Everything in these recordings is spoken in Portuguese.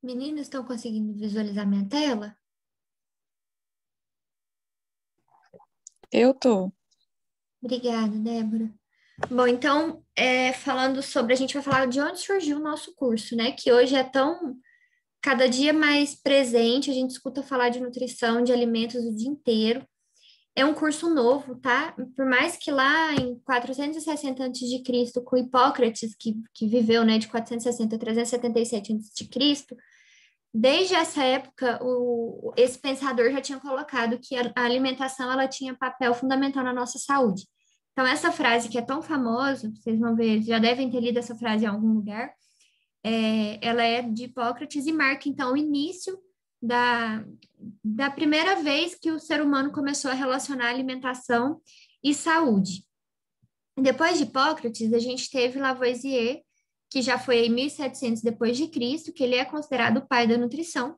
Meninas, estão conseguindo visualizar minha tela? Eu tô. Obrigada, Débora. Bom, então, falando sobre, a gente vai falar de onde surgiu o nosso curso, né? Que hoje é tão, cada dia mais presente, a gente escuta falar de nutrição, de alimentos o dia inteiro. É um curso novo, tá? Por mais que lá em 460 a.C., com Hipócrates, que viveu, né, de 460 a 377 a.C., desde essa época, esse pensador já tinha colocado que a alimentação ela tinha papel fundamental na nossa saúde. Então, essa frase que é tão famosa, vocês vão ver, já devem ter lido essa frase em algum lugar, ela é de Hipócrates e marca, então, o início da, da primeira vez que o ser humano começou a relacionar alimentação e saúde. Depois de Hipócrates, a gente teve Lavoisier, que já foi em 1700 depois de Cristo, que ele é considerado o pai da nutrição.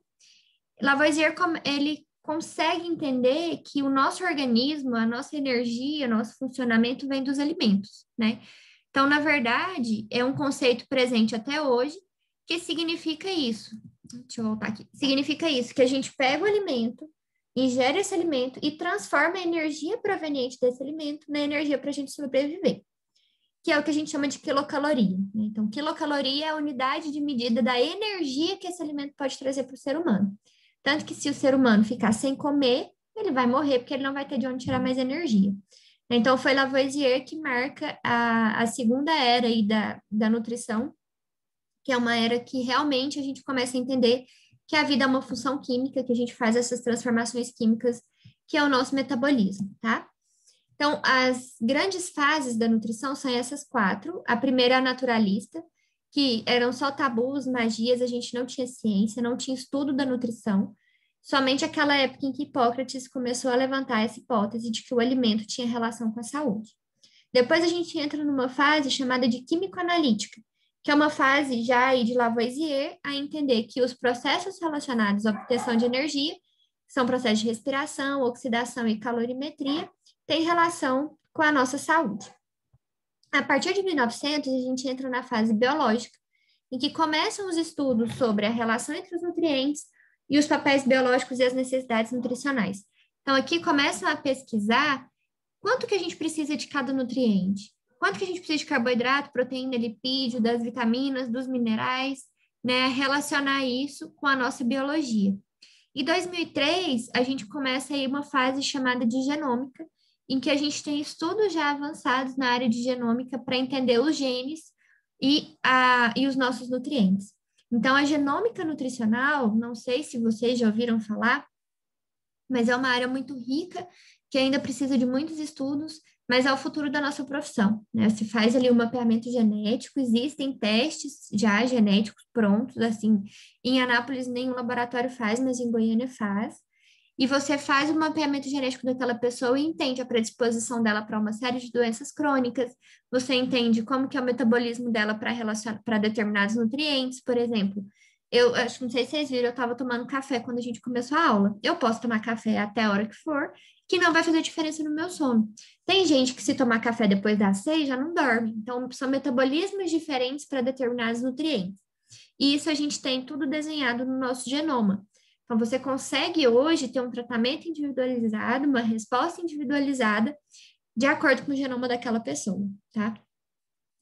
Lavoisier, ele consegue entender que o nosso organismo, a nossa energia, o nosso funcionamento vem dos alimentos, né? Então, na verdade, é um conceito presente até hoje, que significa isso. Deixa eu voltar aqui. Significa isso, que a gente pega o alimento, ingere esse alimento e transforma a energia proveniente desse alimento na energia para a gente sobreviver, que é o que a gente chama de quilocaloria, né? Então, quilocaloria é a unidade de medida da energia que esse alimento pode trazer para o ser humano. Tanto que se o ser humano ficar sem comer, ele vai morrer, porque ele não vai ter de onde tirar mais energia. Então, foi Lavoisier que marca a segunda era aí da nutrição, que é uma era que realmente a gente começa a entender que a vida é uma função química, que a gente faz essas transformações químicas, que é o nosso metabolismo, tá? Então, as grandes fases da nutrição são essas quatro. A primeira é a naturalista, que eram só tabus, magias, a gente não tinha ciência, não tinha estudo da nutrição. Somente aquela época em que Hipócrates começou a levantar essa hipótese de que o alimento tinha relação com a saúde. Depois a gente entra numa fase chamada de químico-analítica, que é uma fase já aí de Lavoisier a entender que os processos relacionados à obtenção de energia, que são processos de respiração, oxidação e calorimetria, têm relação com a nossa saúde. A partir de 1900, a gente entra na fase biológica, em que começam os estudos sobre a relação entre os nutrientes e os papéis biológicos e as necessidades nutricionais. Então, aqui começam a pesquisar quanto que a gente precisa de cada nutriente, quanto que a gente precisa de carboidrato, proteína, lipídio, das vitaminas, dos minerais, né? Relacionar isso com a nossa biologia. Em 2003, a gente começa aí uma fase chamada de genômica, em que a gente tem estudos já avançados na área de genômica para entender os genes e os nossos nutrientes. Então, a genômica nutricional, não sei se vocês já ouviram falar, mas é uma área muito rica, que ainda precisa de muitos estudos, mas é o futuro da nossa profissão, né? Se faz ali um mapeamento genético, existem testes já genéticos prontos, assim, em Anápolis nenhum laboratório faz, mas em Goiânia faz, e você faz o mapeamento genético daquela pessoa e entende a predisposição dela para uma série de doenças crônicas, você entende como que é o metabolismo dela para determinados nutrientes, por exemplo. Eu acho, não sei se vocês viram, eu estava tomando café quando a gente começou a aula. Eu posso tomar café até a hora que for, que não vai fazer diferença no meu sono. Tem gente que se tomar café depois das 6 já não dorme. Então, são metabolismos diferentes para determinados nutrientes. E isso a gente tem tudo desenhado no nosso genoma. Então, você consegue hoje ter um tratamento individualizado, uma resposta individualizada, de acordo com o genoma daquela pessoa, tá?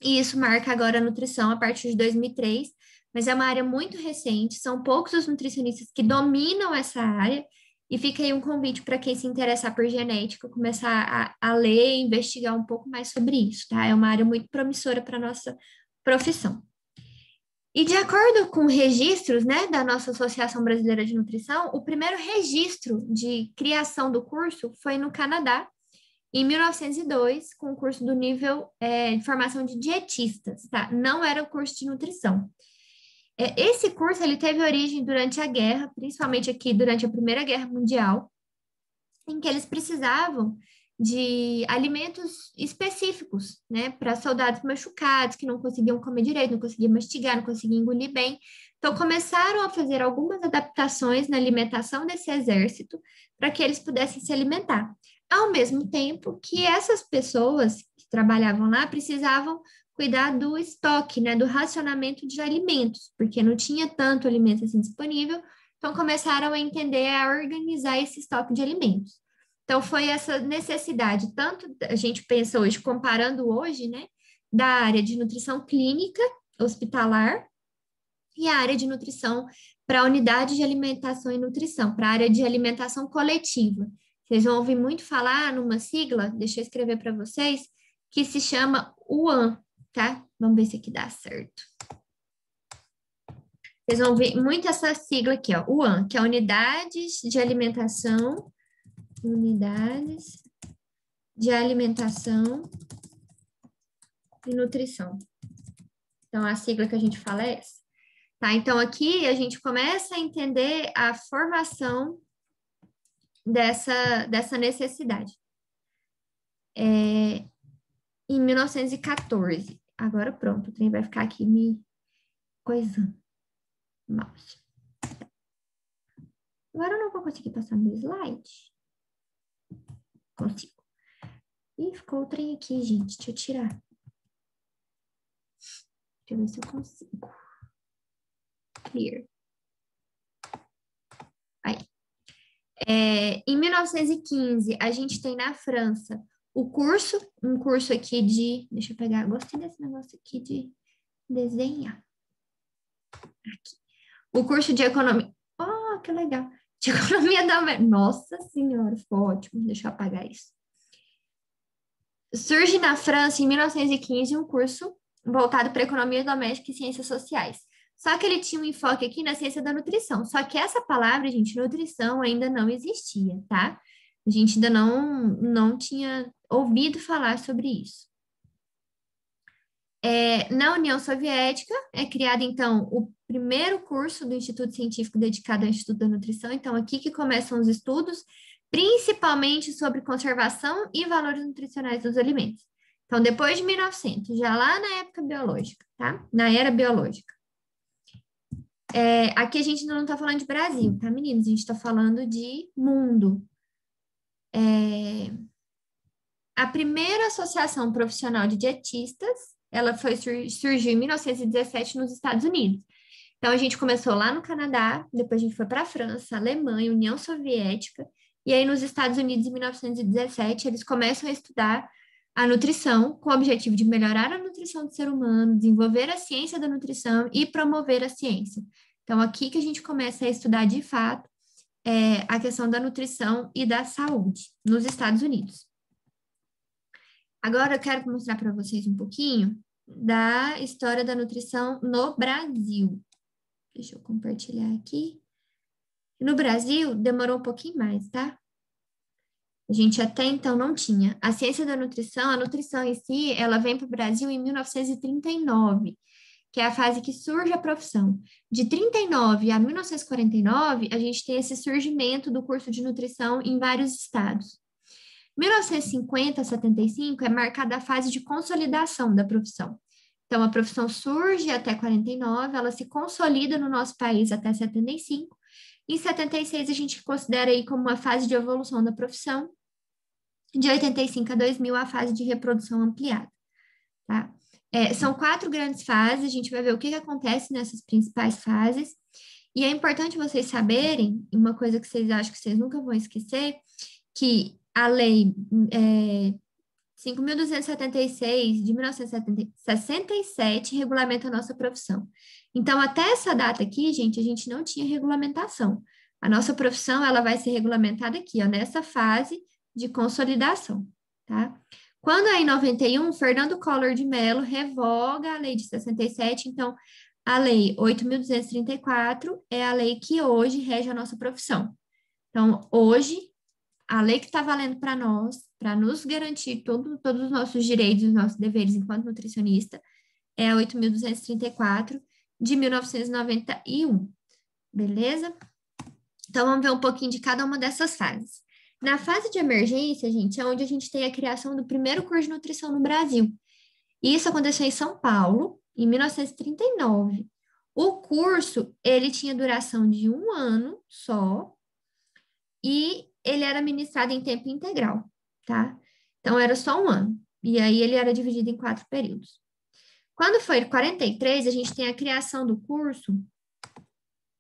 E isso marca agora a nutrição a partir de 2003, mas é uma área muito recente, são poucos os nutricionistas que dominam essa área, e fica aí um convite para quem se interessar por genética, começar a ler e investigar um pouco mais sobre isso, tá? É uma área muito promissora para a nossa profissão. E de acordo com registros, né, da nossa Associação Brasileira de Nutrição, o primeiro registro de criação do curso foi no Canadá, em 1902, com o curso do nível de formação de dietistas, tá? Não era o curso de nutrição. Esse curso, ele teve origem durante a guerra, principalmente aqui durante a Primeira Guerra Mundial, em que eles precisavam de alimentos específicos, né, para soldados machucados, que não conseguiam comer direito, não conseguiam mastigar, não conseguiam engolir bem. Então, começaram a fazer algumas adaptações na alimentação desse exército para que eles pudessem se alimentar. Ao mesmo tempo que essas pessoas que trabalhavam lá precisavam cuidar do estoque, né, do racionamento de alimentos, porque não tinha tanto alimento assim disponível, então começaram a entender, a organizar esse estoque de alimentos. Então foi essa necessidade, tanto a gente pensa hoje, comparando hoje, né, da área de nutrição clínica, hospitalar, e a área de nutrição para a unidade de alimentação e nutrição, para a área de alimentação coletiva. Vocês vão ouvir muito falar numa sigla, deixa eu escrever para vocês, que se chama UAN, tá? Vamos ver se aqui dá certo. Vocês vão ver muito essa sigla aqui, ó, UAN, que é Unidades de Alimentação, Unidades de Alimentação e Nutrição. Então, a sigla que a gente fala é essa. Tá? Então, aqui a gente começa a entender a formação dessa necessidade. Em 1914. Agora pronto, o trem vai ficar aqui me coisando. Mouse. Agora eu não vou conseguir passar meu slide. Consigo. Ih, ficou o trem aqui, gente. Deixa eu tirar. Deixa eu ver se eu consigo. Clear. Aí. Em 1915, a gente tem na França um curso aqui de... Deixa eu pegar, gostei desse negócio aqui de desenhar. Aqui. O curso de economia... Oh, que legal. De economia da... Nossa senhora, ficou ótimo. Deixa eu apagar isso. Surge na França, em 1915, um curso voltado para economia doméstica e ciências sociais. Só que ele tinha um enfoque aqui na ciência da nutrição. Só que essa palavra, gente, nutrição, ainda não existia, tá? A gente ainda não tinha ouvido falar sobre isso. Na União Soviética, é criado, então, o primeiro curso do Instituto Científico dedicado ao Instituto da Nutrição. Então, aqui que começam os estudos, principalmente sobre conservação e valores nutricionais dos alimentos. Então, depois de 1900, já lá na época biológica, tá? Na era biológica. Aqui a gente não está falando de Brasil, tá, meninos? A gente está falando de mundo. A primeira associação profissional de dietistas, ela surgiu em 1917 nos Estados Unidos. Então, a gente começou lá no Canadá, depois a gente foi para a França, Alemanha, União Soviética, e aí nos Estados Unidos, em 1917, eles começam a estudar a nutrição com o objetivo de melhorar a nutrição do ser humano, desenvolver a ciência da nutrição e promover a ciência. Então, aqui que a gente começa a estudar de fato a questão da nutrição e da saúde nos Estados Unidos. Agora eu quero mostrar para vocês um pouquinho da história da nutrição no Brasil. Deixa eu compartilhar aqui. No Brasil, demorou um pouquinho mais, tá? A gente até então não tinha. A ciência da nutrição, a nutrição em si, ela vem para o Brasil em 1939, que é a fase que surge a profissão. De 39 a 1949, a gente tem esse surgimento do curso de nutrição em vários estados. 1950 a 75 é marcada a fase de consolidação da profissão. Então, a profissão surge até 49, ela se consolida no nosso país até 75. Em 76, a gente considera aí como uma fase de evolução da profissão. De 85 a 2000, a fase de reprodução ampliada. Tá? São 4 grandes fases, a gente vai ver o que acontece nessas principais fases. E é importante vocês saberem, uma coisa que vocês acham que vocês nunca vão esquecer, que a lei 5.276 de 1967 regulamenta a nossa profissão. Então, até essa data aqui, gente, a gente não tinha regulamentação. A nossa profissão, ela vai ser regulamentada aqui, ó, nessa fase de consolidação, tá? Quando é em 91, Fernando Collor de Mello revoga a lei de 67, então, a lei 8.234 é a lei que hoje rege a nossa profissão. Então, hoje, a lei que está valendo para nós, para nos garantir todos os nossos direitos e os nossos deveres enquanto nutricionista, é a 8.234 de 1991, beleza? Então, vamos ver um pouquinho de cada uma dessas fases. Na fase de emergência, gente, é onde a gente tem a criação do primeiro curso de nutrição no Brasil. Isso aconteceu em São Paulo, em 1939. O curso, ele tinha duração de 1 ano só, e ele era ministrado em tempo integral, tá? Então, era só 1 ano. E aí, ele era dividido em 4 períodos. Quando foi 43, a gente tem a criação do curso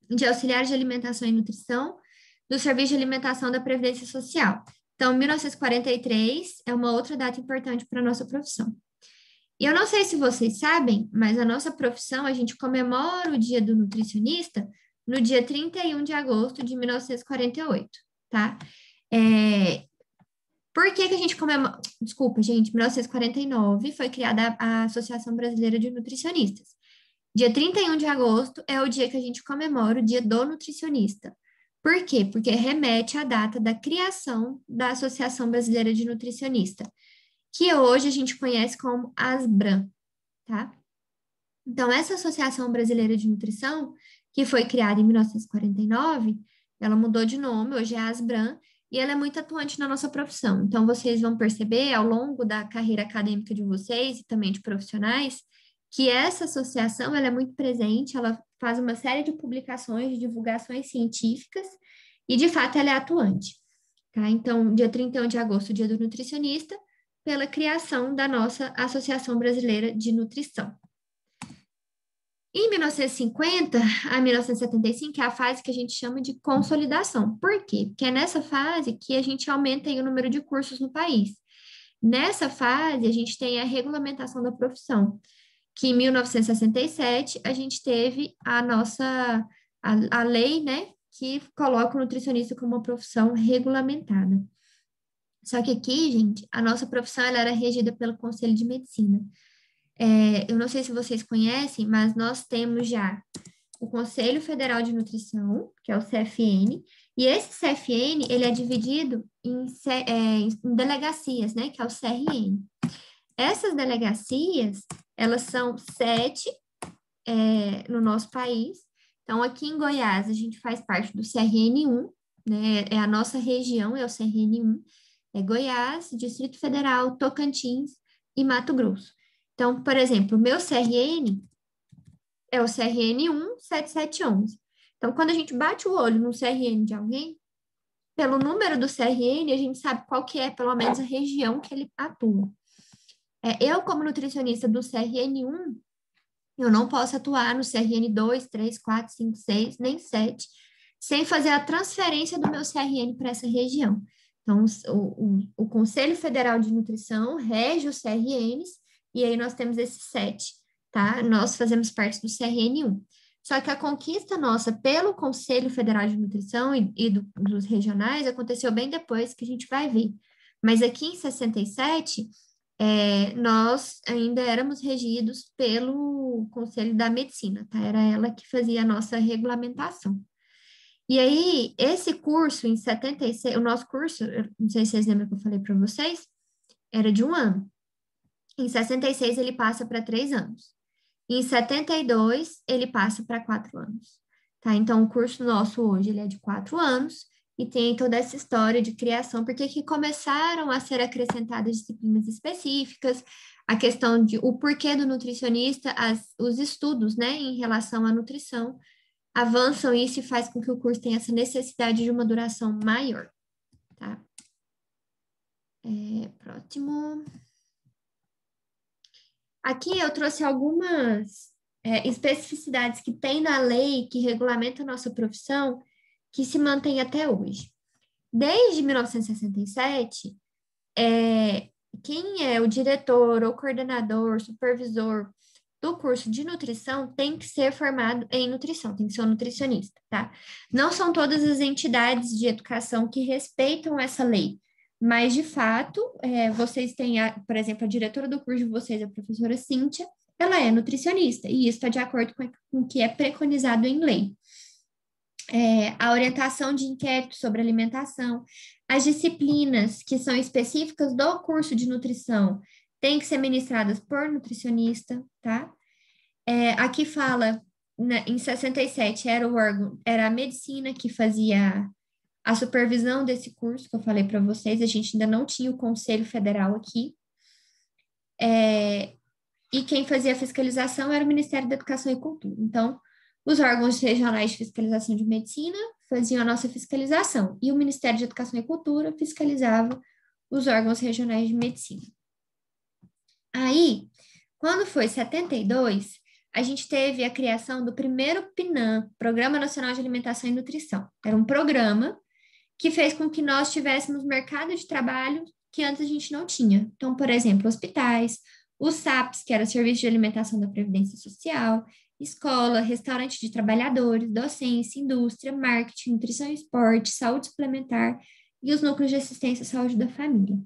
de auxiliar de alimentação e nutrição do Serviço de Alimentação da Previdência Social. Então, 1943 é uma outra data importante para a nossa profissão. E eu não sei se vocês sabem, mas a nossa profissão, a gente comemora o Dia do Nutricionista no dia 31 de agosto de 1948, tá? Por que que a gente comemora? Desculpa, gente, 1949 foi criada a Associação Brasileira de Nutricionistas. Dia 31 de agosto é o dia que a gente comemora o Dia do Nutricionista. Por quê? Porque remete à data da criação da Associação Brasileira de Nutricionista, que hoje a gente conhece como ASBRAN, tá? Então, essa Associação Brasileira de Nutrição, que foi criada em 1949, ela mudou de nome, hoje é a ASBRAN, e ela é muito atuante na nossa profissão. Então, vocês vão perceber ao longo da carreira acadêmica de vocês e também de profissionais, que essa associação ela é muito presente, ela faz uma série de publicações, de divulgações científicas, e de fato ela é atuante. Tá? Então, dia 31 de agosto, Dia do Nutricionista, pela criação da nossa Associação Brasileira de Nutrição. Em 1950 a 1975 é a fase que a gente chama de consolidação. Por quê? Porque é nessa fase que a gente aumenta aí o número de cursos no país. Nessa fase, a gente tem a regulamentação da profissão, que em 1967 a gente teve a lei, né, que coloca o nutricionista como uma profissão regulamentada. Só que aqui, gente, a nossa profissão ela era regida pelo Conselho de Medicina. Eu não sei se vocês conhecem, mas nós temos já o Conselho Federal de Nutrição, que é o CFN, e esse CFN, ele é dividido em delegacias, né, que é o CRN. Essas delegacias, elas são 7 no nosso país. Então, aqui em Goiás, a gente faz parte do CRN1, né, é a nossa região, é o CRN1, é Goiás, Distrito Federal, Tocantins e Mato Grosso. Então, por exemplo, o meu CRN é o CRN1 7711. Então, quando a gente bate o olho no CRN de alguém, pelo número do CRN, a gente sabe qual que é, pelo menos, a região que ele atua. Eu, como nutricionista do CRN1, eu não posso atuar no CRN 2, 3, 4, 5, 6, nem 7, sem fazer a transferência do meu CRN para essa região. Então, o Conselho Federal de Nutrição rege os CRNs, e aí nós temos esses 7, tá? Nós fazemos parte do CRN1. Só que a conquista nossa pelo Conselho Federal de Nutrição dos regionais aconteceu bem depois, que a gente vai ver. Mas aqui em 67, nós ainda éramos regidos pelo Conselho da Medicina, tá? Era ela que fazia a nossa regulamentação. E aí, esse curso, em 76, o nosso curso, eu não sei se vocês lembram que eu falei para vocês, era de 1 ano. Em 66, ele passa para 3 anos. Em 72, ele passa para 4 anos. Tá? Então, o curso nosso hoje, ele é de 4 anos, e tem toda essa história de criação, porque que começaram a ser acrescentadas disciplinas específicas, a questão de o porquê do nutricionista, os estudos, né, em relação à nutrição, avançam isso e faz com que o curso tenha essa necessidade de uma duração maior, tá? Próximo. Aqui eu trouxe algumas especificidades que tem na lei que regulamenta a nossa profissão, que se mantém até hoje. Desde 1967, quem é o diretor ou coordenador, supervisor do curso de nutrição tem que ser formado em nutrição, tem que ser um nutricionista, tá? Não são todas as entidades de educação que respeitam essa lei, mas, de fato, vocês têm, por exemplo, a diretora do curso de vocês, a professora Cíntia, ela é nutricionista, e isso está de acordo com o que é preconizado em lei. A orientação de inquérito sobre alimentação, as disciplinas que são específicas do curso de nutrição têm que ser ministradas por nutricionista, tá? Aqui fala, em 67, era o órgão, era a medicina que fazia a supervisão desse curso que eu falei para vocês, a gente ainda não tinha o Conselho Federal aqui, e quem fazia a fiscalização era o Ministério da Educação e Cultura. Então, os órgãos regionais de fiscalização de medicina faziam a nossa fiscalização, e o Ministério de Educação e Cultura fiscalizava os órgãos regionais de medicina. Aí, Quando foi 72, a gente teve a criação do primeiro PNAM, Programa Nacional de Alimentação e Nutrição. Era um programa que fez com que nós tivéssemos mercado de trabalho que antes a gente não tinha. Então, por exemplo, hospitais, os SAPs, que era o Serviço de Alimentação da Previdência Social, escola, restaurante de trabalhadores, docência, indústria, marketing, nutrição e esporte, saúde suplementar e os núcleos de assistência à saúde da família.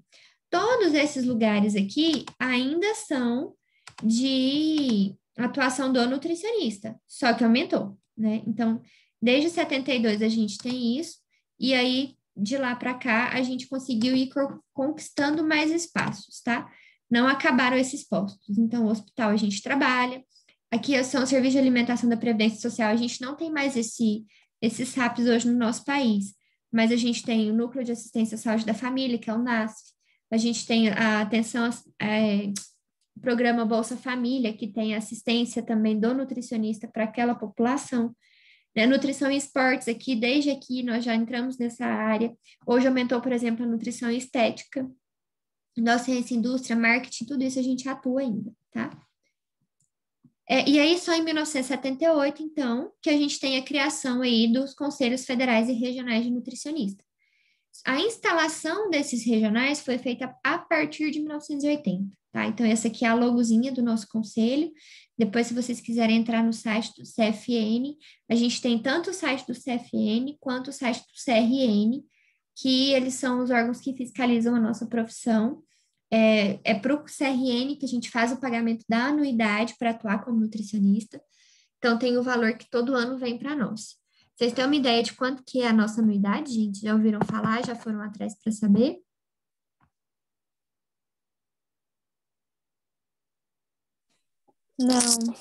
Todos esses lugares aqui ainda são de atuação do nutricionista, só que aumentou, né? Então, desde 72 a gente tem isso, e aí de lá para cá a gente conseguiu ir conquistando mais espaços, tá? Não acabaram esses postos. Então, o hospital a gente trabalha, aqui são os serviços de alimentação da Previdência Social, a gente não tem mais esses SAPs hoje no nosso país, mas a gente tem o Núcleo de Assistência à Saúde da Família, que é o NASF, a gente tem a atenção, o programa Bolsa Família, que tem assistência também do nutricionista para aquela população. Né? Nutrição e esportes, desde aqui nós já entramos nessa área. Hoje aumentou, por exemplo, a nutrição e estética. Docência, indústria, marketing, tudo isso a gente atua ainda, tá? E aí, só em 1978, então, que a gente tem a criação aí dos Conselhos Federais e Regionais de Nutricionista. A instalação desses regionais foi feita a partir de 1980, tá? Então, essa aqui é a logozinha do nosso conselho. Depois, se vocês quiserem entrar no site do CFN, a gente tem tanto o site do CFN quanto o site do CRN, que eles são os órgãos que fiscalizam a nossa profissão. É para o CRN que a gente faz o pagamento da anuidade para atuar como nutricionista. Então, tem o valor que todo ano vem para nós. Vocês têm uma ideia de quanto que é a nossa anuidade, gente? Já ouviram falar? Já foram atrás para saber?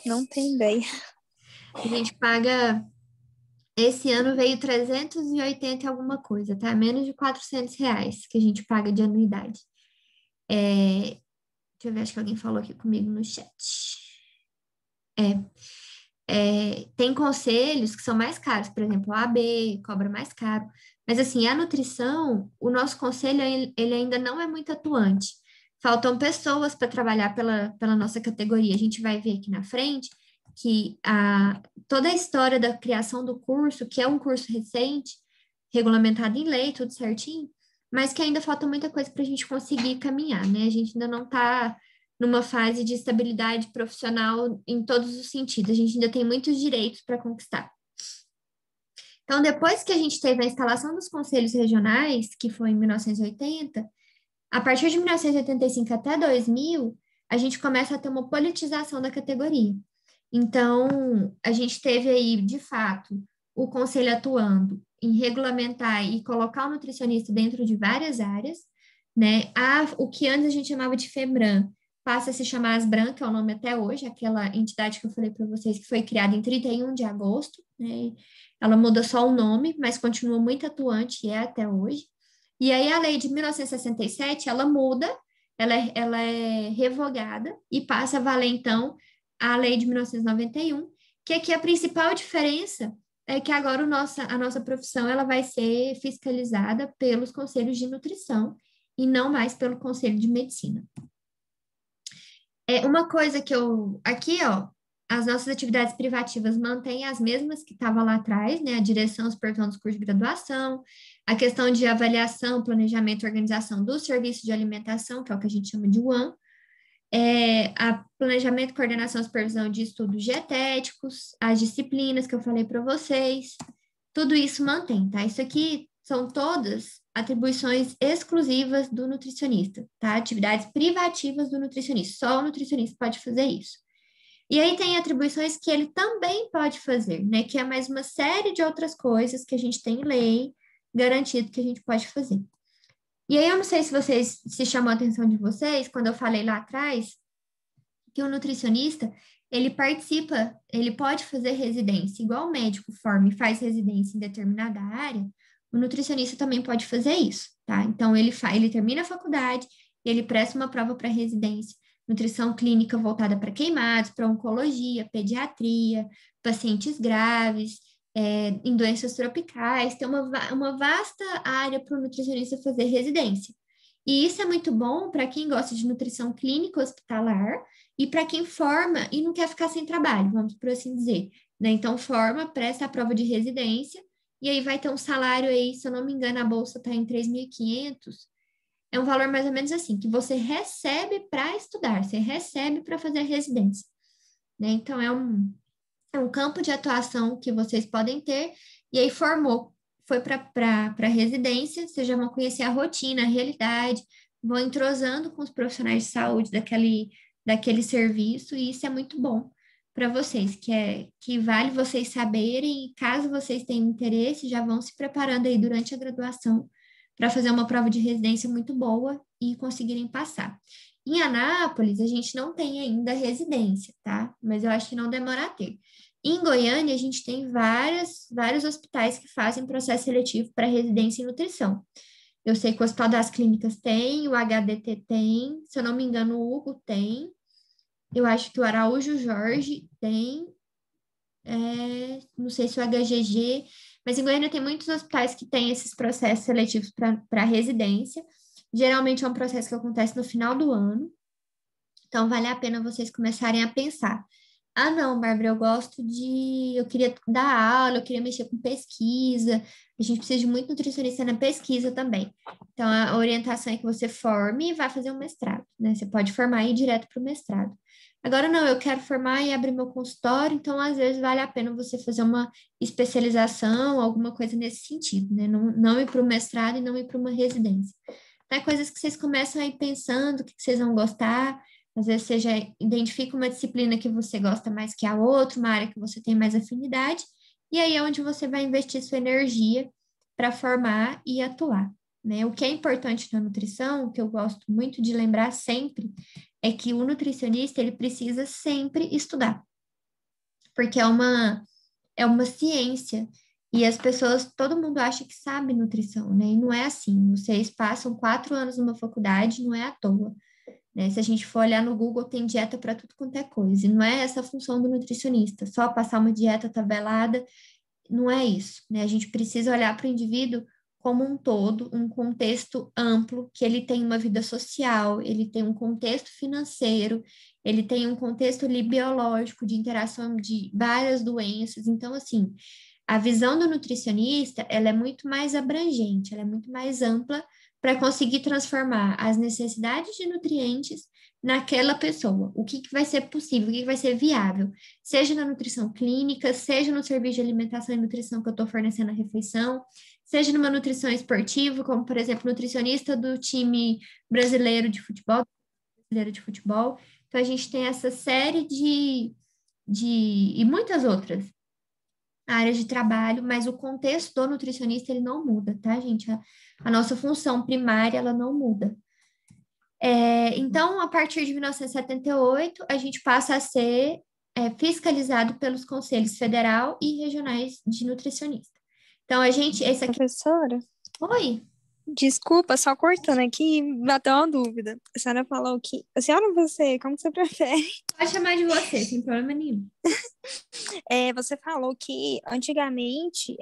Não tem ideia. A gente paga... Esse ano veio 380 e alguma coisa, tá? Menos de R$ 400 que a gente paga de anuidade. Deixa eu ver, acho que alguém falou aqui comigo no chat. Tem conselhos que são mais caros, por exemplo, a AB cobra mais caro. Mas, assim, a nutrição, o nosso conselho, ele ainda não é muito atuante. Faltam pessoas para trabalhar pela nossa categoria. A gente vai ver aqui na frente que toda a história da criação do curso, que é um curso recente, regulamentado em lei, tudo certinho, mas que ainda falta muita coisa para a gente conseguir caminhar, né? A gente ainda não está numa fase de estabilidade profissional em todos os sentidos. A gente ainda tem muitos direitos para conquistar. Então, depois que a gente teve a instalação dos conselhos regionais, que foi em 1980, a partir de 1985 até 2000, a gente começa a ter uma politização da categoria. Então, a gente teve aí, de fato, o conselho atuando em regulamentar e colocar o nutricionista dentro de várias áreas, né? O que antes a gente chamava de FEBRAM, passa a se chamar Asbram, que é o nome até hoje, aquela entidade que eu falei para vocês que foi criada em 31 de agosto, né? Ela muda só o nome, mas continua muito atuante e é até hoje. E aí a lei de 1967, ela muda, ela é revogada e passa a valer, então, a lei de 1991, que aqui a principal diferença é que agora a nossa profissão ela vai ser fiscalizada pelos conselhos de nutrição e não mais pelo conselho de medicina. Uma coisa que aqui, ó, as nossas atividades privativas mantêm as mesmas que estavam lá atrás, né? A direção, supervisão dos cursos de graduação, a questão de avaliação, planejamento e organização do serviço de alimentação, que é o que a gente chama de UAM, a planejamento, coordenação e supervisão de estudos dietéticos, as disciplinas que eu falei para vocês, tudo isso mantém, tá? Isso aqui são todas atribuições exclusivas do nutricionista, tá? Atividades privativas do nutricionista, só o nutricionista pode fazer isso. E aí tem atribuições que ele também pode fazer, né? Que é mais uma série de outras coisas que a gente tem em lei garantido que a gente pode fazer. E aí eu não sei se chamou a atenção de vocês, quando eu falei lá atrás, que o nutricionista, ele participa, ele pode fazer residência, igual o médico forma e faz residência em determinada área, o nutricionista também pode fazer isso, tá? Então, ele termina a faculdade, ele presta uma prova para residência, nutrição clínica voltada para queimados, para oncologia, pediatria, pacientes graves, em doenças tropicais, tem uma vasta área para o nutricionista fazer residência. E isso é muito bom para quem gosta de nutrição clínica hospitalar e para quem forma e não quer ficar sem trabalho, vamos por assim dizer, né? Então, forma, presta a prova de residência e aí vai ter um salário aí, se eu não me engano, a bolsa está em 3.500. É um valor mais ou menos assim, que você recebe para estudar, você recebe para fazer a residência, né? Então, é um campo de atuação que vocês podem ter, e aí formou, foi para residência, vocês já vão conhecer a rotina, a realidade, vão entrosando com os profissionais de saúde daquele serviço, e isso é muito bom para vocês, que vale vocês saberem, e caso vocês tenham interesse, já vão se preparando aí durante a graduação para fazer uma prova de residência muito boa e conseguirem passar. Em Anápolis, a gente não tem ainda residência, tá? Mas eu acho que não demora a ter. Em Goiânia, a gente tem vários hospitais que fazem processo seletivo para residência em nutrição. Eu sei que o Hospital das Clínicas tem, o HDT tem, se eu não me engano, o Hugo tem, eu acho que o Araújo Jorge tem, não sei se o HGG, mas em Goiânia tem muitos hospitais que têm esses processos seletivos para residência. Geralmente é um processo que acontece no final do ano, então vale a pena vocês começarem a pensar. Ah, não, Bárbara, eu queria dar aula, eu queria mexer com pesquisa. A gente precisa de muito nutricionista na pesquisa também. Então, a orientação é que você forme e vá fazer um mestrado, né? Você pode formar e ir direto para o mestrado. Agora, não, eu quero formar e abrir meu consultório, então, às vezes, vale a pena você fazer uma especialização, alguma coisa nesse sentido, né? Não ir para o mestrado e não ir para uma residência. Então, é coisas que vocês começam a ir pensando, o que vocês vão gostar. Às vezes você já identifica uma disciplina que você gosta mais que a outra, uma área que você tem mais afinidade, e aí é onde você vai investir sua energia para formar e atuar, né? O que é importante na nutrição, que eu gosto muito de lembrar sempre, é que o nutricionista ele precisa sempre estudar, porque é uma ciência. E as pessoas, todo mundo acha que sabe nutrição, né? E não é assim. Vocês passam 4 anos numa faculdade, não é à toa, né? Se a gente for olhar no Google, tem dieta para tudo quanto é coisa. E não é essa a função do nutricionista, só passar uma dieta tabelada, não é isso, né? A gente precisa olhar para o indivíduo como um todo, um contexto amplo, que ele tem uma vida social, ele tem um contexto financeiro, ele tem um contexto ali biológico de interação de várias doenças. Então, assim, a visão do nutricionista, ela é muito mais abrangente, ela é muito mais ampla para conseguir transformar as necessidades de nutrientes naquela pessoa. O que vai ser possível, o que vai ser viável, seja na nutrição clínica, seja no serviço de alimentação e nutrição que eu estou fornecendo a refeição, seja numa nutrição esportiva, como, por exemplo, nutricionista do time brasileiro de futebol. Então, a gente tem essa série e muitas outras áreas de trabalho, mas o contexto do nutricionista, ele não muda, tá, gente? A nossa função primária, ela não muda. Então, a partir de 1978, a gente passa a ser fiscalizado pelos conselhos federal e regionais de nutricionista. Então, esse aqui... Professora, Oi, desculpa, só cortando aqui, bateu uma dúvida. A senhora falou que. A senhora ou você, como que você prefere? pode chamar de você, sem problema nenhum. Você falou que antigamente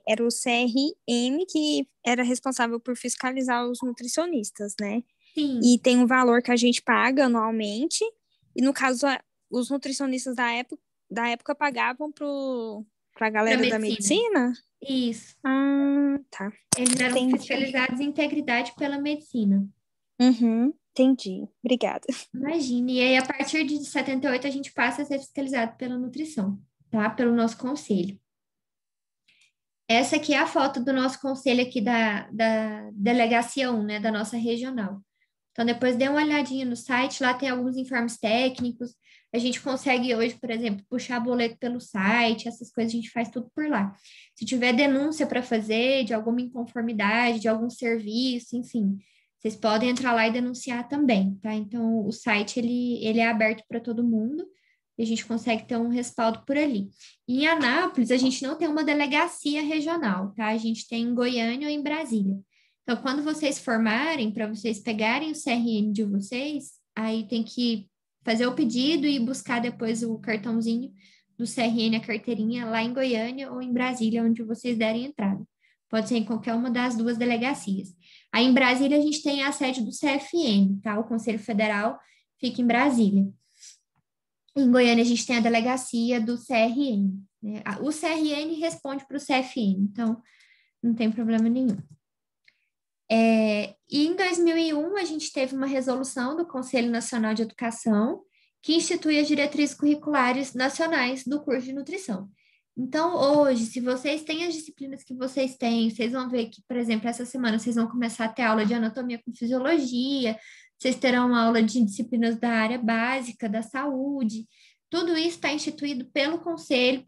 era o CRM que era responsável por fiscalizar os nutricionistas, né? Sim, E tem um valor que a gente paga anualmente, e no caso, os nutricionistas da época pagavam para a para galera da medicina. medicina? Isso. Ah, tá. Eles eram Entendi. fiscalizados em integridade pela medicina. Uhum, entendi. Obrigada. Imagine. E aí, a partir de 78 a gente passa a ser fiscalizado pela nutrição, tá? Pelo nosso conselho. Essa aqui é a foto do nosso conselho aqui da Delegacia 1, né? Da nossa regional. Então, depois dê uma olhadinha no site, lá tem alguns informes técnicos. A gente consegue hoje, por exemplo, puxar boleto pelo site, essas coisas a gente faz tudo por lá. Se tiver denúncia para fazer de alguma inconformidade, de algum serviço, enfim, vocês podem entrar lá e denunciar também, tá? Então, o site, ele é aberto para todo mundo e a gente consegue ter um respaldo por ali. E em Anápolis, a gente não tem uma delegacia regional, tá? A gente tem em Goiânia ou em Brasília. Então, quando vocês formarem, para vocês pegarem o CRM de vocês, aí tem que fazer o pedido e buscar depois o cartãozinho do CRN, a carteirinha, lá em Goiânia ou em Brasília, onde vocês derem entrada. Pode ser em qualquer uma das duas delegacias. Aí em Brasília a gente tem a sede do CFM, tá? O Conselho Federal fica em Brasília. Em Goiânia a gente tem a delegacia do CRN, né? O CRN responde para o CFM, então não tem problema nenhum. E em 2001 a gente teve uma resolução do Conselho Nacional de Educação que institui as diretrizes curriculares nacionais do curso de nutrição. Então, hoje, se vocês têm as disciplinas que vocês têm, vocês vão ver que, por exemplo, essa semana vocês vão começar a ter aula de anatomia com fisiologia, vocês terão aula de disciplinas da área básica, da saúde. Tudo isso está instituído pelo conselho,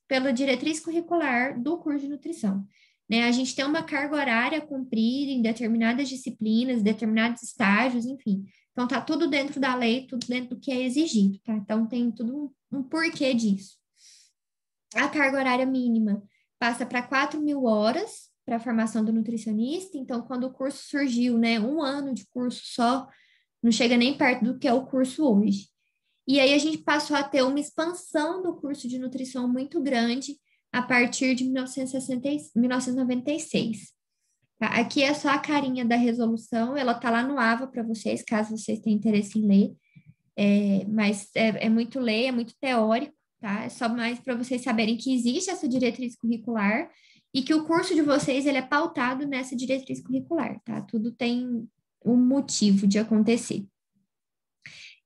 pela diretriz curricular do curso de nutrição. Né? A gente tem uma carga horária a cumprir em determinadas disciplinas, determinados estágios, enfim. Então, tá tudo dentro da lei, tudo dentro do que é exigido, tá? Então, tem tudo um porquê disso. A carga horária mínima passa para 4.000 horas para a formação do nutricionista. Então, quando o curso surgiu, né, 1 ano de curso só, não chega nem perto do que é o curso hoje. E aí a gente passou a ter uma expansão do curso de nutrição muito grande a partir de 1996. Tá? Aqui é só a carinha da resolução, ela está lá no AVA para vocês, caso vocês tenham interesse em ler. Mas é muito lei, é muito teórico, tá? É só mais para vocês saberem que existe essa diretriz curricular e que o curso de vocês ele é pautado nessa diretriz curricular, tá? Tudo tem um motivo de acontecer.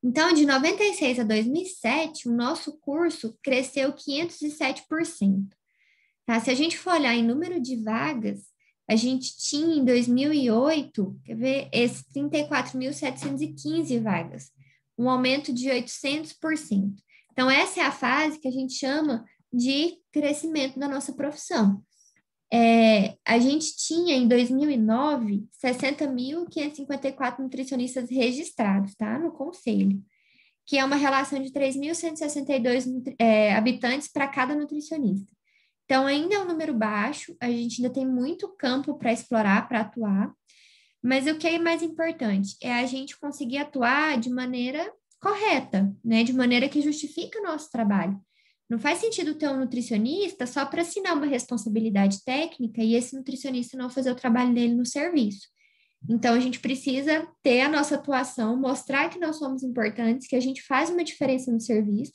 Então, de 96 a 2007, o nosso curso cresceu 507%. Tá? Se a gente for olhar em número de vagas, a gente tinha em 2008, quer ver, 34.715 vagas, um aumento de 800%. Então, essa é a fase que a gente chama de crescimento da nossa profissão. A gente tinha, em 2009, 60.554 nutricionistas registrados, tá? No conselho, que é uma relação de 3.162 habitantes para cada nutricionista. Então, ainda é um número baixo, a gente ainda tem muito campo para explorar, para atuar, mas o que é mais importante é a gente conseguir atuar de maneira correta, né? De maneira que justifica o nosso trabalho. Não faz sentido ter um nutricionista só para assinar uma responsabilidade técnica e esse nutricionista não fazer o trabalho dele no serviço. Então, a gente precisa ter a nossa atuação, mostrar que nós somos importantes, que a gente faz uma diferença no serviço,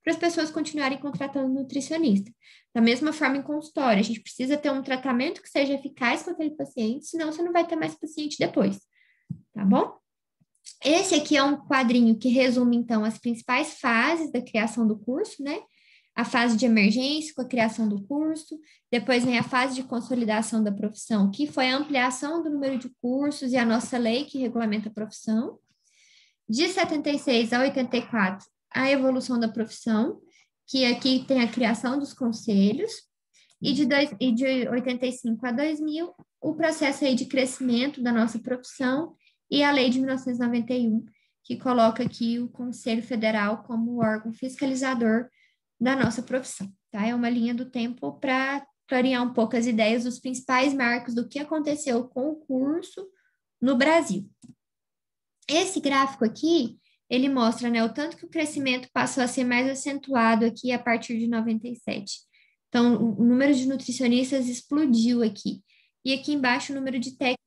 para as pessoas continuarem contratando nutricionista. Da mesma forma, em consultório, a gente precisa ter um tratamento que seja eficaz com aquele paciente, senão você não vai ter mais paciente depois, tá bom? Esse aqui é um quadrinho que resume, então, as principais fases da criação do curso, né? A fase de emergência com a criação do curso, depois vem a fase de consolidação da profissão, que foi a ampliação do número de cursos e a nossa lei que regulamenta a profissão. De 76 a 84, a evolução da profissão, que aqui tem a criação dos conselhos, e de 85 a 2000, o processo aí de crescimento da nossa profissão e a lei de 1991, que coloca aqui o Conselho Federal como órgão fiscalizador da nossa profissão, tá? É uma linha do tempo para clarear um pouco as ideias dos principais marcos do que aconteceu com o curso no Brasil. Esse gráfico aqui, ele mostra, né, o tanto que o crescimento passou a ser mais acentuado aqui a partir de 97. Então, o número de nutricionistas explodiu aqui. E aqui embaixo o número de técnicos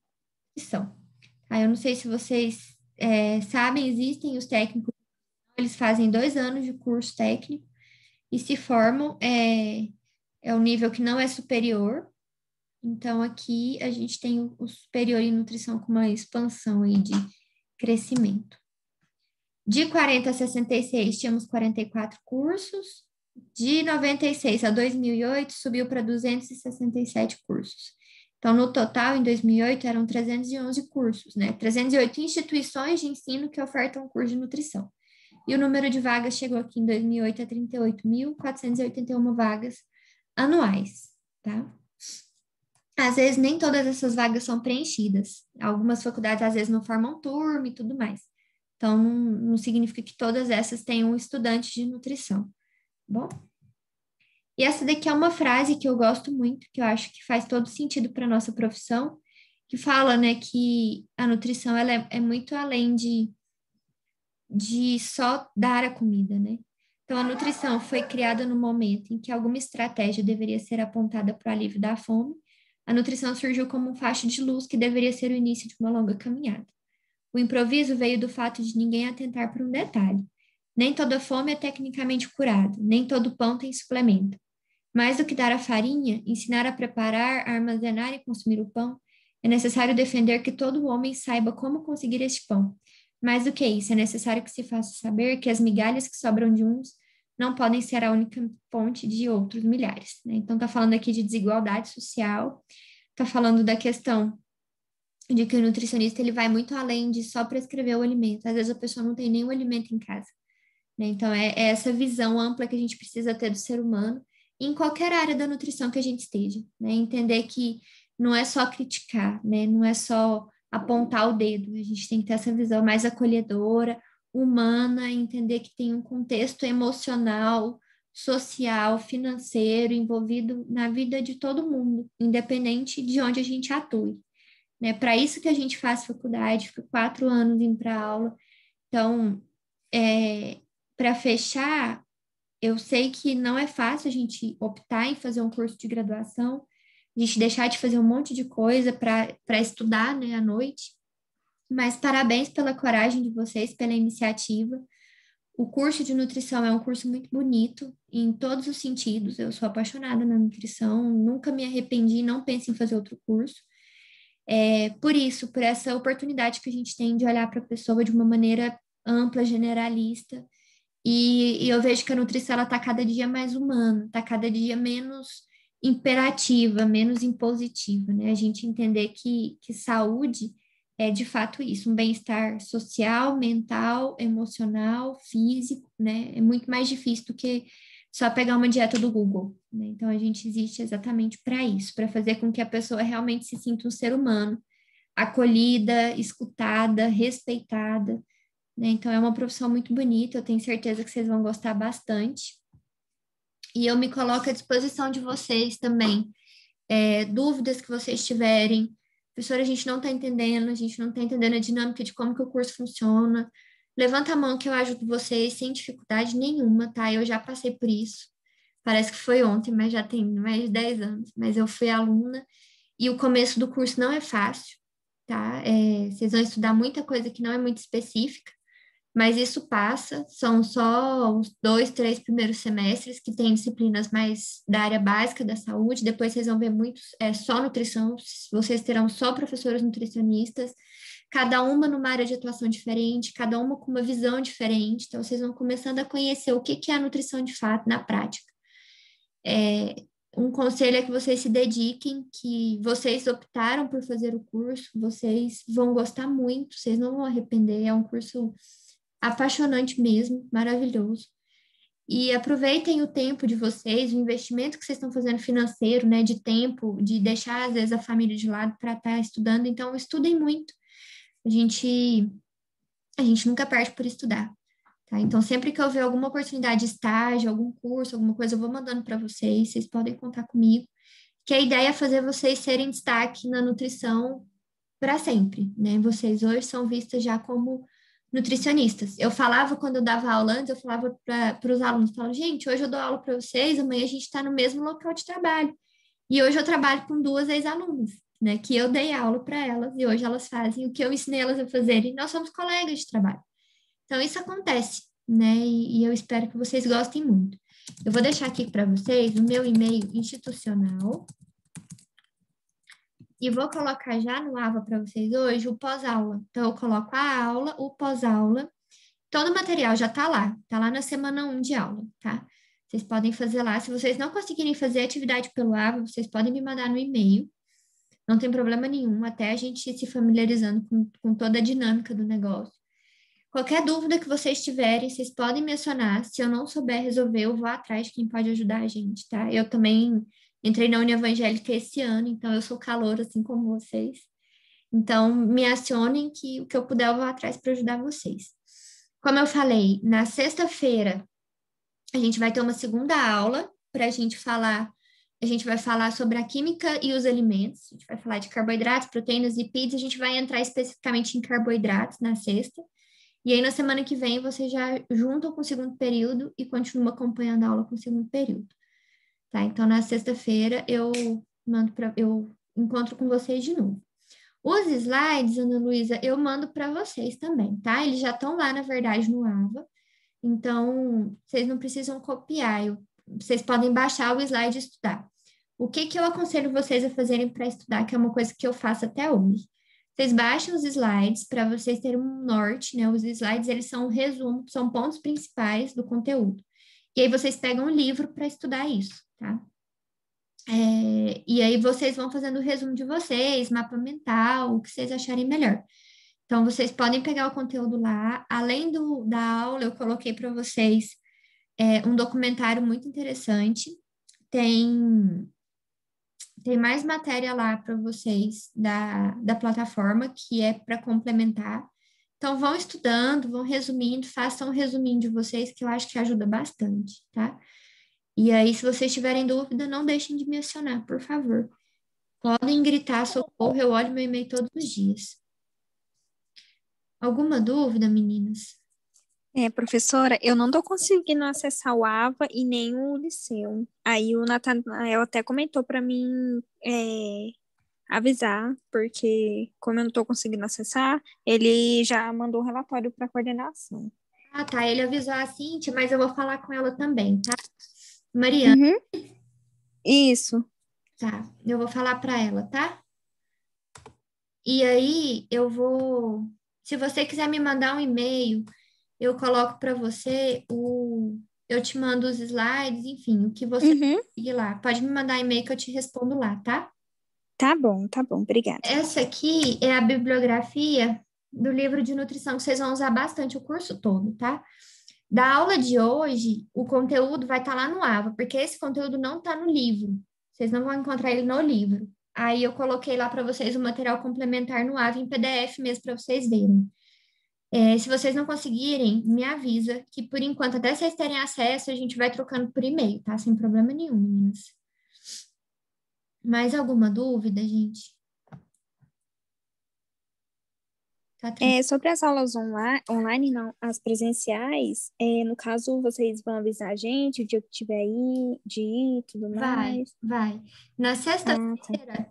que são. Eu não sei se vocês sabem, existem os técnicos, eles fazem 2 anos de curso técnico, e se formam, é o nível que não é superior. Então, aqui a gente tem o superior em nutrição com uma expansão aí de crescimento. De 40 a 66, tínhamos 44 cursos. De 96 a 2008, subiu para 267 cursos. Então, no total, em 2008, eram 311 cursos, né? 308 instituições de ensino que ofertam curso de nutrição. E o número de vagas chegou aqui em 2008 a 38.481 vagas anuais, tá? Às vezes, nem todas essas vagas são preenchidas. Algumas faculdades, às vezes, não formam turma e tudo mais. Então, não significa que todas essas tenham estudantes de nutrição, bom? E essa daqui é uma frase que eu gosto muito, que eu acho que faz todo sentido para a nossa profissão, que fala, né, que a nutrição ela é muito além de só dar a comida, né? Então, a nutrição foi criada no momento em que alguma estratégia deveria ser apontada para o alívio da fome, a nutrição surgiu como um facho de luz que deveria ser o início de uma longa caminhada. O improviso veio do fato de ninguém atentar para um detalhe. Nem toda fome é tecnicamente curada, nem todo pão tem suplemento. Mais do que dar a farinha, ensinar a preparar, armazenar e consumir o pão, é necessário defender que todo homem saiba como conseguir este pão. Mais do que isso, é necessário que se faça saber que as migalhas que sobram de uns não podem ser a única fonte de outros milhares, né? Então, está falando aqui de desigualdade social, está falando da questão de que o nutricionista ele vai muito além de só prescrever o alimento. Às vezes a pessoa não tem nenhum alimento em casa, né? Então, é essa visão ampla que a gente precisa ter do ser humano em qualquer área da nutrição que a gente esteja, né? Entender que não é só criticar, né? Não é só apontar o dedo, a gente tem que ter essa visão mais acolhedora, humana, entender que tem um contexto emocional, social, financeiro envolvido na vida de todo mundo, independente de onde a gente atue, né? Para isso que a gente faz faculdade, fica 4 anos indo para aula. Então, para fechar, eu sei que não é fácil a gente optar em fazer um curso de graduação, a gente deixar de fazer um monte de coisa para estudar, né, à noite, mas parabéns pela coragem de vocês, pela iniciativa. O curso de nutrição é um curso muito bonito em todos os sentidos. Eu sou apaixonada na nutrição, nunca me arrependi, não penso em fazer outro curso. Por isso, por essa oportunidade que a gente tem de olhar para a pessoa de uma maneira ampla, generalista, e eu vejo que a nutrição ela está cada dia mais humana, está cada dia menos imperativa, menos impositiva, né? A gente entender que saúde é de fato isso, um bem-estar social, mental, emocional, físico, né? É muito mais difícil do que só pegar uma dieta do Google, né? Então a gente existe exatamente para isso, para fazer com que a pessoa realmente se sinta um ser humano, acolhida, escutada, respeitada, né? Então é uma profissão muito bonita, eu tenho certeza que vocês vão gostar bastante. E eu me coloco à disposição de vocês também. Dúvidas que vocês tiverem. Professora, a gente não está entendendo, a gente não está entendendo a dinâmica de como que o curso funciona. Levanta a mão que eu ajudo vocês sem dificuldade nenhuma, tá? Eu já passei por isso. Parece que foi ontem, mas já tem mais de 10 anos. Mas eu fui aluna e o começo do curso não é fácil, tá? Vocês vão estudar muita coisa que não é muito específica, mas isso passa, são só os 2, 3 primeiros semestres que tem disciplinas mais da área básica da saúde, depois vocês vão ver muitos, só nutrição, vocês terão só professores nutricionistas, cada uma numa área de atuação diferente, cada uma com uma visão diferente, então vocês vão começando a conhecer o que é a nutrição de fato na prática. Um conselho é que vocês se dediquem, que vocês optaram por fazer o curso, vocês vão gostar muito, vocês não vão arrepender, é um curso apaixonante mesmo, maravilhoso. E aproveitem o tempo de vocês, o investimento que vocês estão fazendo financeiro, né, de tempo, de deixar às vezes a família de lado para estar estudando. Então, estudem muito. A gente nunca perde por estudar, tá? Então, sempre que eu ver alguma oportunidade de estágio, algum curso, alguma coisa, eu vou mandando para vocês. Vocês podem contar comigo. Que a ideia é fazer vocês serem destaque na nutrição para sempre, né? Vocês hoje são vistas já como nutricionistas. Eu falava, quando eu dava aula antes, eu falava para os alunos, falava, gente, hoje eu dou aula para vocês, amanhã a gente está no mesmo local de trabalho. E hoje eu trabalho com 2 ex-alunas, né, que eu dei aula para elas e hoje elas fazem o que eu ensinei elas a fazerem. Nós somos colegas de trabalho. Então, isso acontece, né, e eu espero que vocês gostem muito. Eu vou deixar aqui para vocês o meu e-mail institucional, e vou colocar já no AVA para vocês hoje o pós-aula. Então, eu coloco a aula, o pós-aula, todo o material já tá lá na semana 1 de aula, tá? Vocês podem fazer lá. Se vocês não conseguirem fazer a atividade pelo AVA, vocês podem me mandar no e-mail. Não tem problema nenhum, até a gente ir se familiarizando com toda a dinâmica do negócio. Qualquer dúvida que vocês tiverem, vocês podem me acionar. Se eu não souber resolver, eu vou atrás de quem pode ajudar a gente, tá? Eu também entrei na União Evangélica esse ano, então eu sou caloura, assim como vocês. Então, me acionem que o que eu puder eu vou atrás para ajudar vocês. Como eu falei, na sexta-feira a gente vai ter uma segunda aula para a gente vai falar sobre a química e os alimentos, a gente vai falar de carboidratos, proteínas, lipídios, a gente vai entrar especificamente em carboidratos na sexta, e aí na semana que vem vocês já juntam com o segundo período e continuam acompanhando a aula com o segundo período, tá? Então na sexta-feira eu encontro com vocês de novo. Os slides, Ana Luísa, eu mando para vocês também, tá? Eles já estão lá, na verdade, no AVA. Então, vocês não precisam copiar. Vocês podem baixar o slide e estudar. O que que eu aconselho vocês a fazerem para estudar, que é uma coisa que eu faço até hoje. Vocês baixam os slides para vocês terem um norte, né? Os slides, eles são um resumo, são pontos principais do conteúdo. E aí vocês pegam um livro para estudar isso, tá? E aí vocês vão fazendo o resumo de vocês, mapa mental, o que vocês acharem melhor. Então, vocês podem pegar o conteúdo lá. Além da aula, eu coloquei para vocês um documentário muito interessante. Tem mais matéria lá para vocês da plataforma, que é para complementar. Então, vão estudando, vão resumindo, façam um resuminho de vocês, que eu acho que ajuda bastante, tá? E aí, se vocês tiverem dúvida, não deixem de me acionar, por favor. Podem gritar socorro, eu olho meu e-mail todos os dias. Alguma dúvida, meninas? Professora, eu não tô conseguindo acessar o AVA e nem o Liceu. Aí o Natanael até comentou para mim avisar, porque como eu não tô conseguindo acessar, ele já mandou o relatório para coordenação. Ah, tá. Ele avisou a Cíntia, mas eu vou falar com ela também, tá? Mariana, Uhum, isso. tá. Eu vou falar para ela, tá? E aí eu vou. Se você quiser me mandar um e-mail, eu coloco para você o. Eu te mando os slides, enfim, o que você Uhum, conseguir lá. Pode me mandar e-mail que eu te respondo lá, tá? tá bom, obrigada. Essa aqui é a bibliografia do livro de nutrição que vocês vão usar bastante o curso todo, tá? Da aula de hoje, o conteúdo vai estar lá no AVA, porque esse conteúdo não está no livro. Vocês não vão encontrar ele no livro. Aí eu coloquei lá para vocês o material complementar no AVA em PDF mesmo para vocês verem. Se vocês não conseguirem, me avisa que por enquanto, até vocês terem acesso, a gente vai trocando por e-mail, tá? Sem problema nenhum, meninas. Mais alguma dúvida, gente? Tá tranquilo? Sobre as aulas online, não, as presenciais, no caso, vocês vão avisar a gente o dia que tiver aí, de ir e tudo Vai, mais. vai. Na Ah, tá. sexta-feira,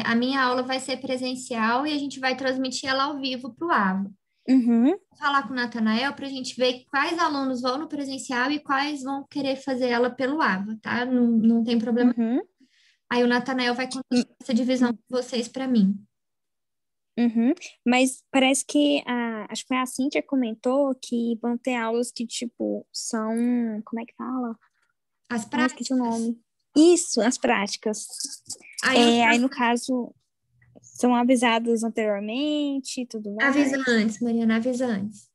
a minha aula vai ser presencial e a gente vai transmitir ela ao vivo para o AVA. Uhum, Vou falar com o Natanael para a gente ver quais alunos vão no presencial e quais vão querer fazer ela pelo AVA, tá? Não, não tem problema. uhum, Aí o Natanael vai conduzir essa divisão uhum, de vocês para mim. uhum. Mas parece que acho que foi a Cíntia comentou que vão ter aulas que, tipo, são, como é que fala? As Ah, esqueci o práticas, nome. Isso, as práticas. aí os Aí, no caso, são avisados anteriormente e tudo avisa mais. antes, Mariana, avisa antes.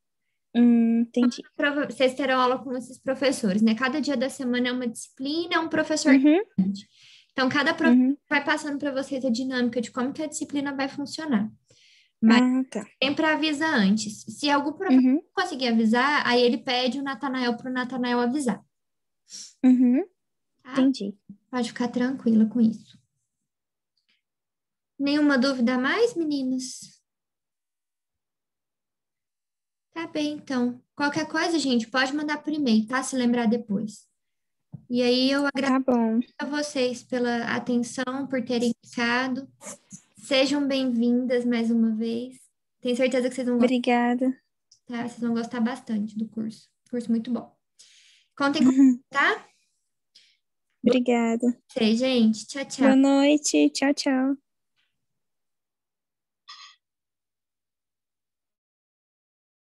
Entendi. Vocês terão aula com esses professores, né? Cada dia da semana é uma disciplina, é um professor Uhum, diferente. Então, cada professor uhum. vai passando para vocês a dinâmica de como que a disciplina vai funcionar. Mas Ah, tá. sempre avisa antes. Se algum professor Uhum, não conseguir avisar, aí ele pede o Natanael para o Natanael avisar, uhum. tá? Entendi. Pode ficar tranquila com isso. Nenhuma dúvida a mais, meninas? Tá bem, então. Qualquer coisa, gente, pode mandar por e-mail, tá? Se lembrar depois. E aí eu Tá agradeço bom. a vocês pela atenção, por terem ficado. Sejam bem-vindas mais uma vez. Tenho certeza que vocês vão gostar, Obrigada. tá? Vocês vão gostar bastante do curso. Curso muito bom. Contem comigo, tá? Obrigada. Sei, gente. Tchau, Boa tchau. noite. Tchau, tchau.